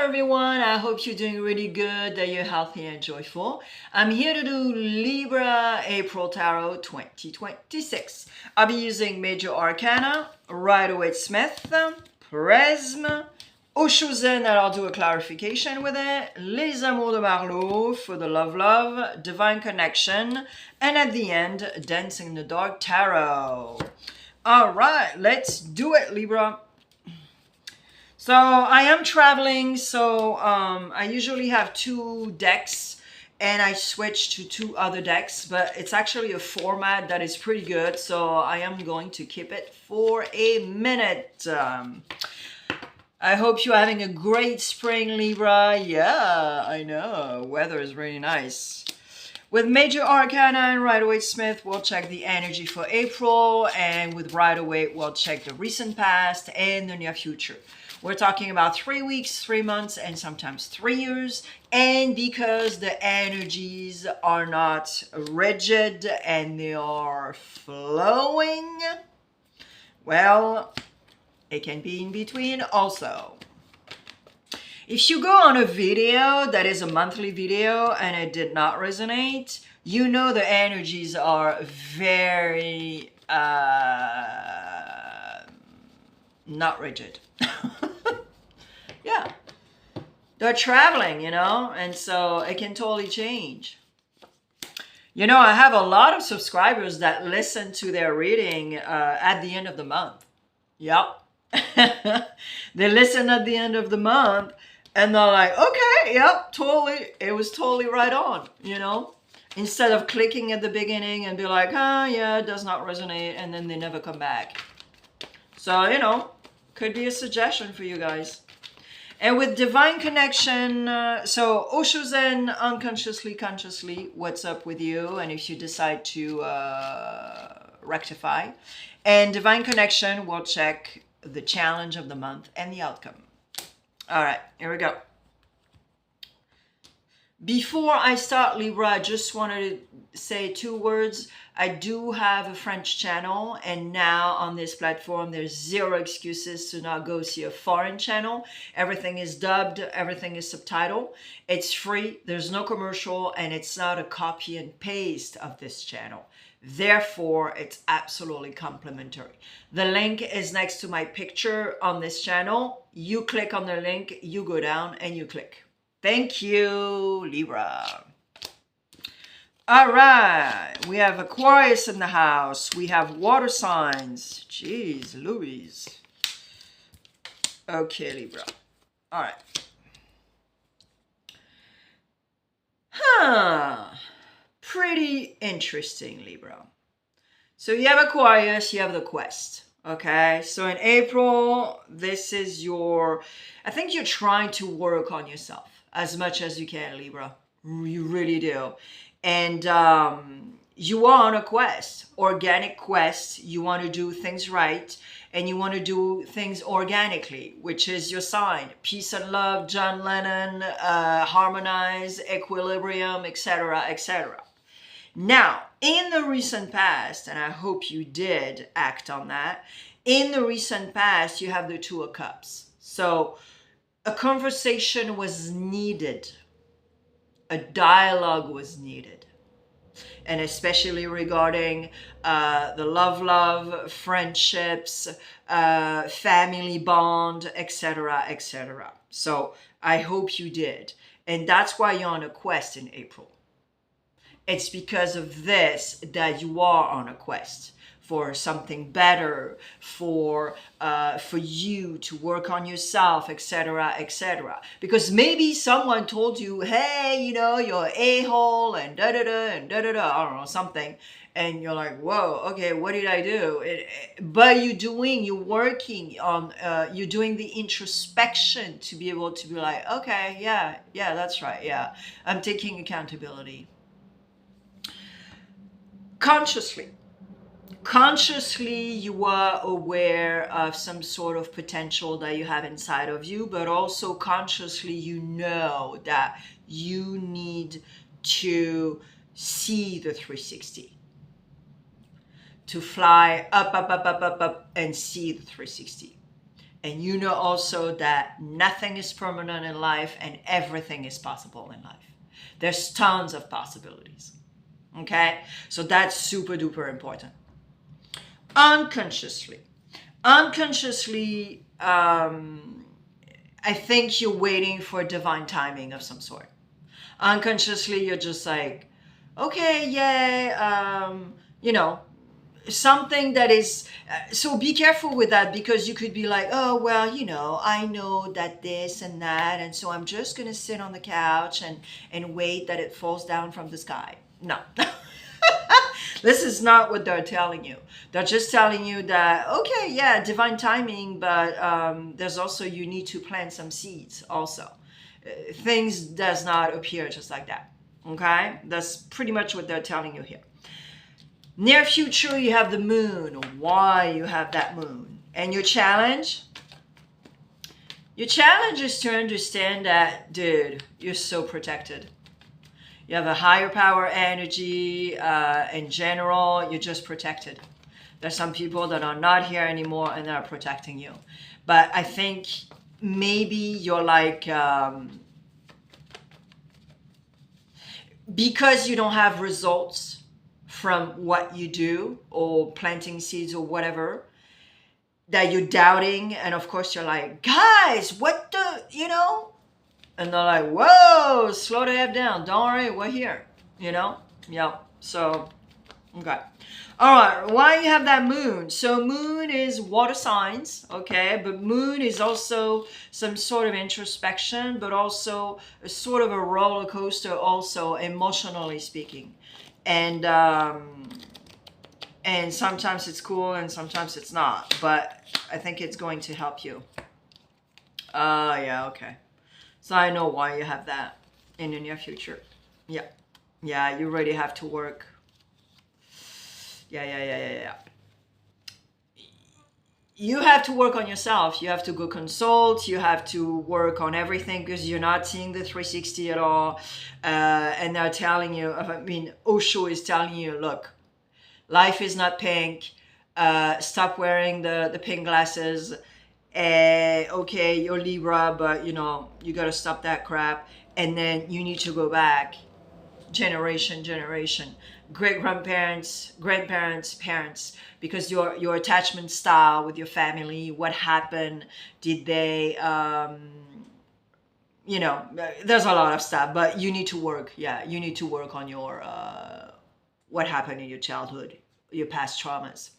everyone, I hope you're doing really good, that you're healthy and joyful. I'm here to do Libra April Tarot 2026. I'll be using Major Arcana, Rider-Waite Smith, Prism, Osho Zen, and I'll do a clarification with it, Les Amours de Marlowe for the Love, Divine Connection, and at the end, Dancing in the Dark Tarot. All right, let's do it, Libra. So I am traveling, so I usually have two decks and I switch to two other decks, but it's actually a format that is pretty good, so I am going to keep it for a minute. I hope you're having a great spring, Libra. Yeah, I know, weather is really nice. With Major Arcana and Rider-Waite Smith, we'll check the energy for April, and with Rider-Waite, we'll check the recent past and the near future. We're talking about 3 weeks, 3 months, and sometimes 3 years. And because the energies are not rigid and they are flowing, well, it can be in between also. If you go on a video that is a monthly video and it did not resonate, you know the energies are very not rigid. Yeah, they're traveling, you know, and so it can totally change. You know, I have a lot of subscribers that listen to their reading at the end of the month. Yep. They listen at the end of the month and they're like, okay, yep, totally, it was totally right on, you know, instead of clicking at the beginning and be like, oh yeah, it does not resonate, and then they never come back. So, you know, could be a suggestion for you guys. And with Divine Connection, so Osho Zen, unconsciously, consciously, what's up with you? And if you decide to rectify. And Divine Connection will check the challenge of the month and the outcome. All right, here we go. Before I start, Libra, I just wanted to say 2 words. I do have a French channel, and now on this platform, there's 0 excuses to not go see a foreign channel. Everything is dubbed, everything is subtitled. It's free, there's no commercial, and it's not a copy and paste of this channel. Therefore, it's absolutely complimentary. The link is next to my picture on this channel. You click on the link, you go down, and you click. Thank you, Libra. All right, we have Aquarius in the house. We have water signs. Jeez Louise. Okay, Libra. All right. Pretty interesting, Libra. So you have Aquarius, you have the quest. Okay, so in April, this is your, I think you're trying to work on yourself as much as you can, Libra. You really do. And you are on a quest, organic quest. You want to do things right, and you want to do things organically, which is your sign. Peace and love, John Lennon, harmonize, equilibrium, etc., etc. Now, in the recent past, and I hope you did act on that, in the recent past, you have the 2 of Cups. So a conversation was needed. A dialogue was needed, and especially regarding the love, friendships, family bond, etc., etc. So I hope you did, and that's why you're on a quest in April. It's because of this that you are on a quest for something better, for you to work on yourself, etc., etc. Because maybe someone told you, hey, you know, you're an a-hole and da-da-da and da-da-da, I don't know, something. And you're like, whoa, okay, what did I do? But you're working on, you're doing the introspection to be able to be like, okay, yeah, that's right, yeah. I'm taking accountability. Consciously, you are aware of some sort of potential that you have inside of you, but also consciously, you know that you need to see the 360, to fly up, and see the 360. And you know also that nothing is permanent in life and everything is possible in life. There's tons of possibilities. Okay? So that's super duper important. Unconsciously, I think you're waiting for divine timing of some sort. Unconsciously, you're just like, okay, yeah, something that is, so be careful with that, because you could be like, oh, well, I know that this and that, and so I'm just going to sit on the couch and wait that it falls down from the sky. No. This is not what they're telling you. They're just telling you that, okay, yeah, divine timing, but there's also, you need to plant some seeds also. Things does not appear just like that. Okay? That's pretty much what they're telling you here. Near future, you have the moon. Why you have that moon? And your challenge? Your challenge is to understand that, dude, you're so protected. You have a higher power energy. In general, you're just protected. There's some people that are not here anymore and they're protecting you. But I think maybe you're like, because you don't have results from what you do, or planting seeds or whatever, that you're doubting. And of course you're like, guys, what the, and they're like, whoa, slow the F down. Don't worry, we're here, Yeah. So, okay. All right, why you have that moon? So moon is water signs, okay? But moon is also some sort of introspection, but also a sort of a roller coaster also, emotionally speaking. And sometimes it's cool and sometimes it's not. But I think it's going to help you. Yeah, okay. So I know why you have that in the near future. Yeah. Yeah, you really have to work. Yeah. You have to work on yourself. You have to go consult. You have to work on everything, because you're not seeing the 360 at all. And they're telling you, Osho is telling you, look, life is not pink. Stop wearing the pink glasses. Okay, you're Libra, but you got to stop that crap. And then you need to go back generation, great grandparents, parents, because your attachment style with your family, what happened, did they, there's a lot of stuff, but you need to work. Yeah, you need to work on your, what happened in your childhood, your past traumas.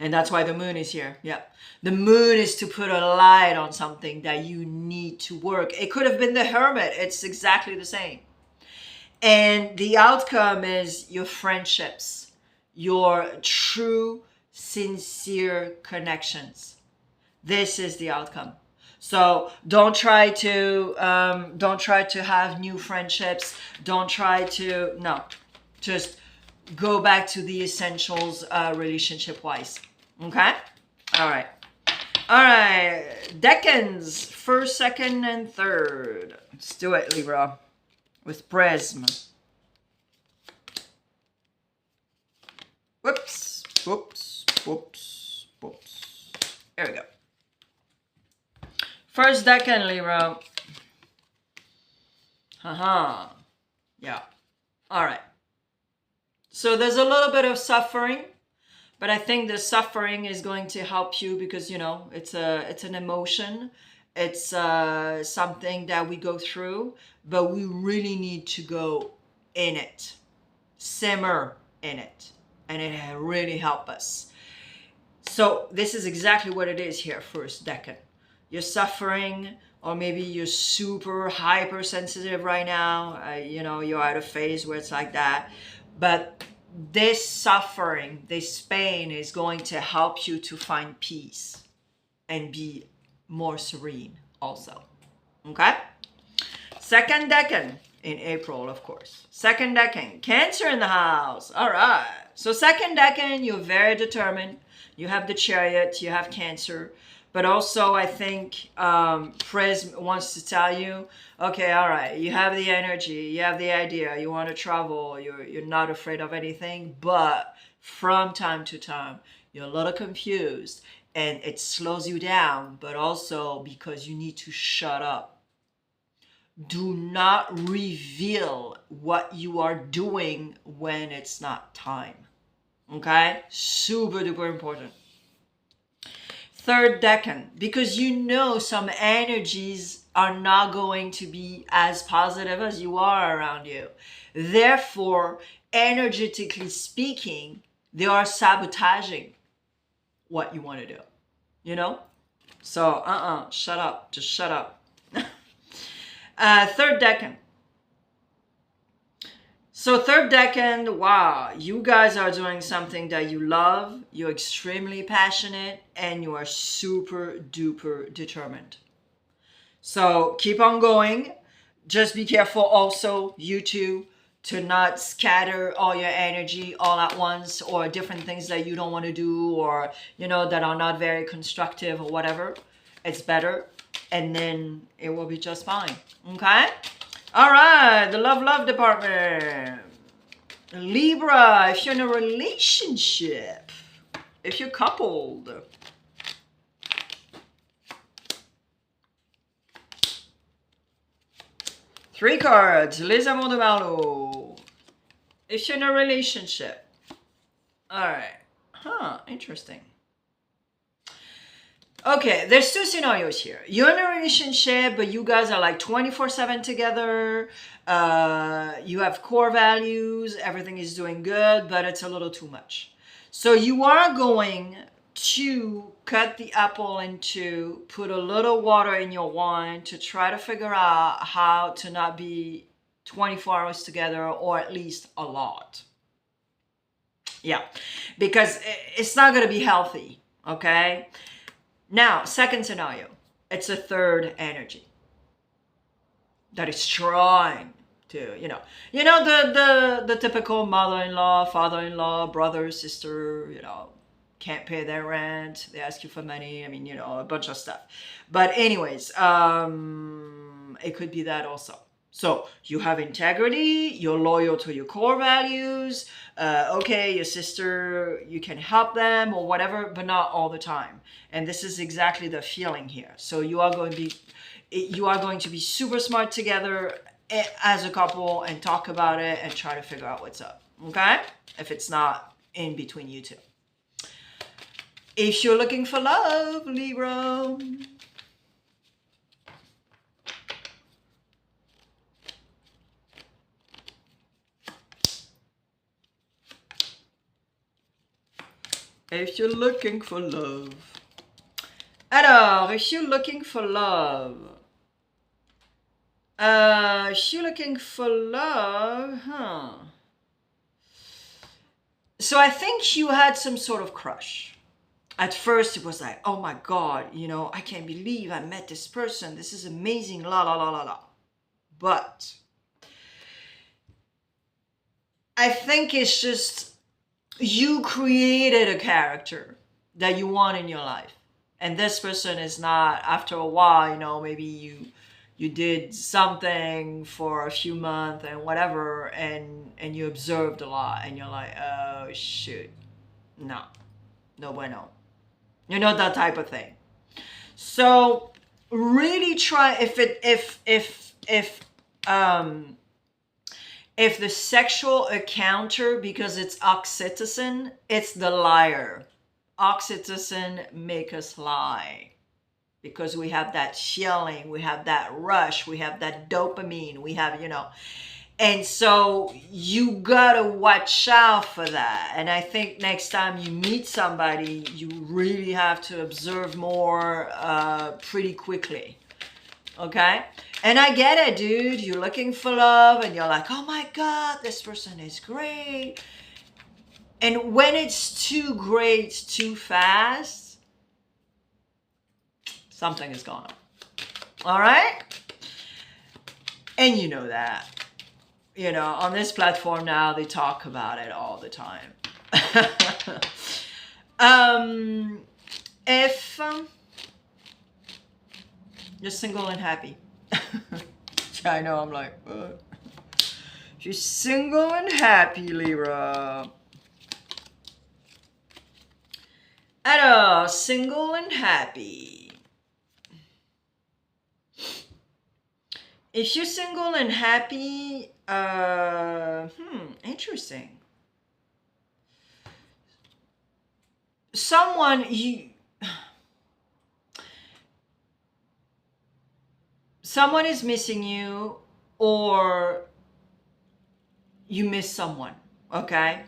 And that's why the moon is here. Yeah. The moon is to put a light on something that you need to work. It could have been the Hermit. It's exactly the same. And the outcome is your friendships, your true, sincere connections. This is the outcome. So don't try to have new friendships. Just go back to the essentials, relationship-wise. Okay? All right. Decans, first, second, and third. Let's do it, Libra. With Prism. Whoops. There we go. First decan, Libra. Yeah. All right. So there's a little bit of suffering, but I think the suffering is going to help you, because it's an emotion. It's something that we go through, but we really need to go in it, simmer in it, and it really help us. So this is exactly what it is here, first decan. You're suffering, or maybe you're super hypersensitive right now. You're at a phase where it's like that. But this suffering, this pain is going to help you to find peace and be more serene also. Okay? Second decan in April, of course. Second decan, Cancer in the house. All right. So second decan, you're very determined. You have the Chariot, you have Cancer. But also, I think Prism wants to tell you, okay, all right, you have the energy, you have the idea, you want to travel, you're not afraid of anything, but from time to time, you're a little confused. and it slows you down, but also because you need to shut up. Do not reveal what you are doing when it's not time. Okay? Super duper important. Third decan, because you know some energies are not going to be as positive as you are around you. Therefore, energetically speaking, they are sabotaging what you want to do. You know? So, shut up. Just shut up. Third decan. So third decan, wow, you guys are doing something that you love, you're extremely passionate, and you are super duper determined. So keep on going. Just be careful also, you two, to not scatter all your energy all at once, or different things that you don't want to do, or, you know, that are not very constructive or whatever. It's better, and then it will be just fine. Okay? All right, the love department. Libra, if you're in a relationship, if you're coupled. Three cards, Les Amours de Marlowe. If you're in a relationship. All right. Huh, interesting. Okay, there's two scenarios here. You're in a relationship, but you guys are like 24/7 together. You have core values. Everything is doing good, but it's a little too much. So you are going to cut the apple in two, put a little water in your wine to try to figure out how to not be 24 hours together, or at least a lot. Yeah, because it's not going to be healthy, okay? Now, second scenario, it's a third energy that is trying to, the typical mother-in-law, father-in-law, brother, sister, can't pay their rent, they ask you for money, a bunch of stuff. But anyways, it could be that also. So you have integrity, you're loyal to your core values, okay, your sister, you can help them or whatever, but not all the time. And this is exactly the feeling here. So you are going to be super smart together as a couple and talk about it and try to figure out what's up, okay? If it's not in between you two. If you're looking for love, Libra, if you're looking for love. Alors, if you're looking for love, So I think you had some sort of crush. At first it was like, oh my God, I can't believe I met this person. This is amazing, la la la la la. But I think it's just you created a character that you want in your life. And this person is not, after a while, maybe you did something for a few months and whatever, and you observed a lot, and you're like, oh shoot, no bueno. That type of thing. So really try, if the sexual encounter, because it's oxytocin, it's the liar. Oxytocin make us lie. Because we have that feeling, we have that rush, we have that dopamine, we have, And so you gotta watch out for that. And I think next time you meet somebody, you really have to observe more pretty quickly. Okay? And I get it, dude. You're looking for love and you're like, oh my God, this person is great. And when it's too great, too fast, something is going on. All right? And you know that. On this platform now, they talk about it all the time. If you're single and happy. Yeah, I know, I'm like, what? If you're single and happy, Libra. Alors, single and happy. If you're single and happy, interesting. Someone is missing you, or you miss someone, okay?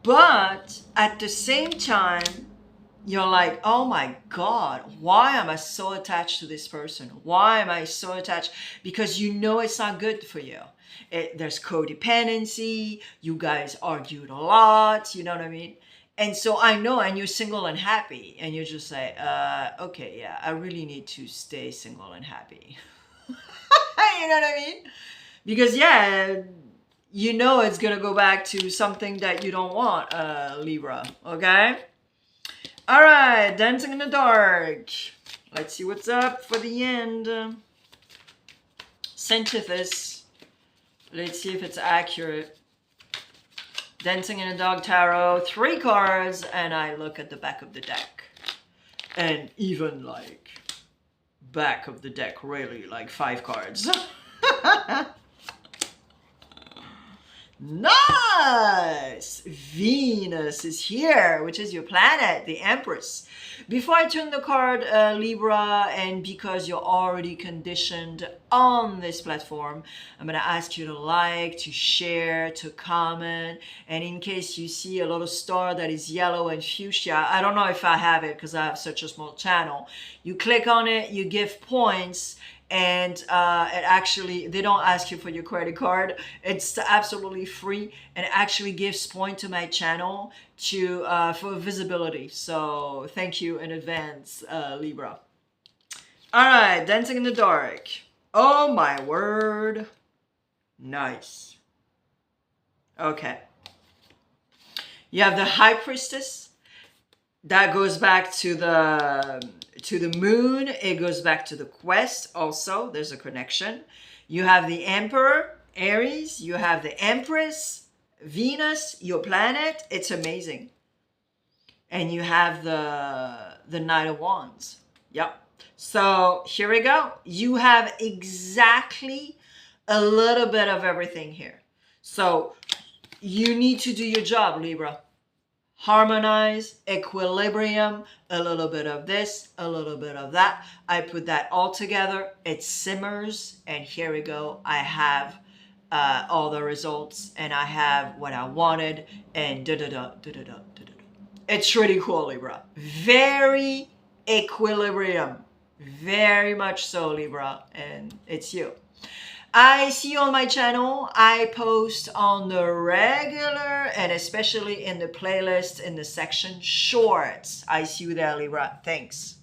But at the same time, you're like, oh my God, why am I so attached to this person? Why am I so attached? Because you know it's not good for you. There's codependency. You guys argued a lot. You know what I mean? And so I know, and you're single and happy. And you're just like, okay, yeah, I really need to stay single and happy. You know what I mean? Because, yeah, you know it's going to go back to something that you don't want, Libra. Okay? All right, Dancing in the Dark. Let's see what's up for the end. Synthesis. Let's see if it's accurate. Dancing in the Dark Tarot, 3 cards, and I look at the back of the deck. And even like back of the deck, really, like 5 cards. Nice! Venus is here, which is your planet, the Empress. Before I turn the card, Libra, and because you're already conditioned on this platform, I'm going to ask you to like, to share, to comment. And in case you see a little star that is yellow and fuchsia, I don't know if I have it because I have such a small channel. You click on it, you give points, and it actually, they don't ask you for your credit card. It's absolutely free, and it actually gives point to my channel to for visibility. So thank you in advance, Libra. All right, Dancing in the Dark. Oh my word. Nice. Okay. You have the High Priestess. That goes back to the moon. It goes back to the quest also. There's a connection. You have the Emperor, Aries. You have the Empress, Venus, your planet. It's amazing. And you have the Knight of Wands. Yep. So here we go. You have exactly a little bit of everything here. So you need to do your job, Libra. Harmonize, equilibrium, a little bit of this, a little bit of that. I put that all together. It simmers, and here we go. I have all the results, and I have what I wanted, and da-da-da. It's really cool, Libra. Very equilibrium. Very much so, Libra, and it's you. I see you on my channel. I post on the regular, and especially in the playlist in the section shorts. I see you there, Libra. Thanks.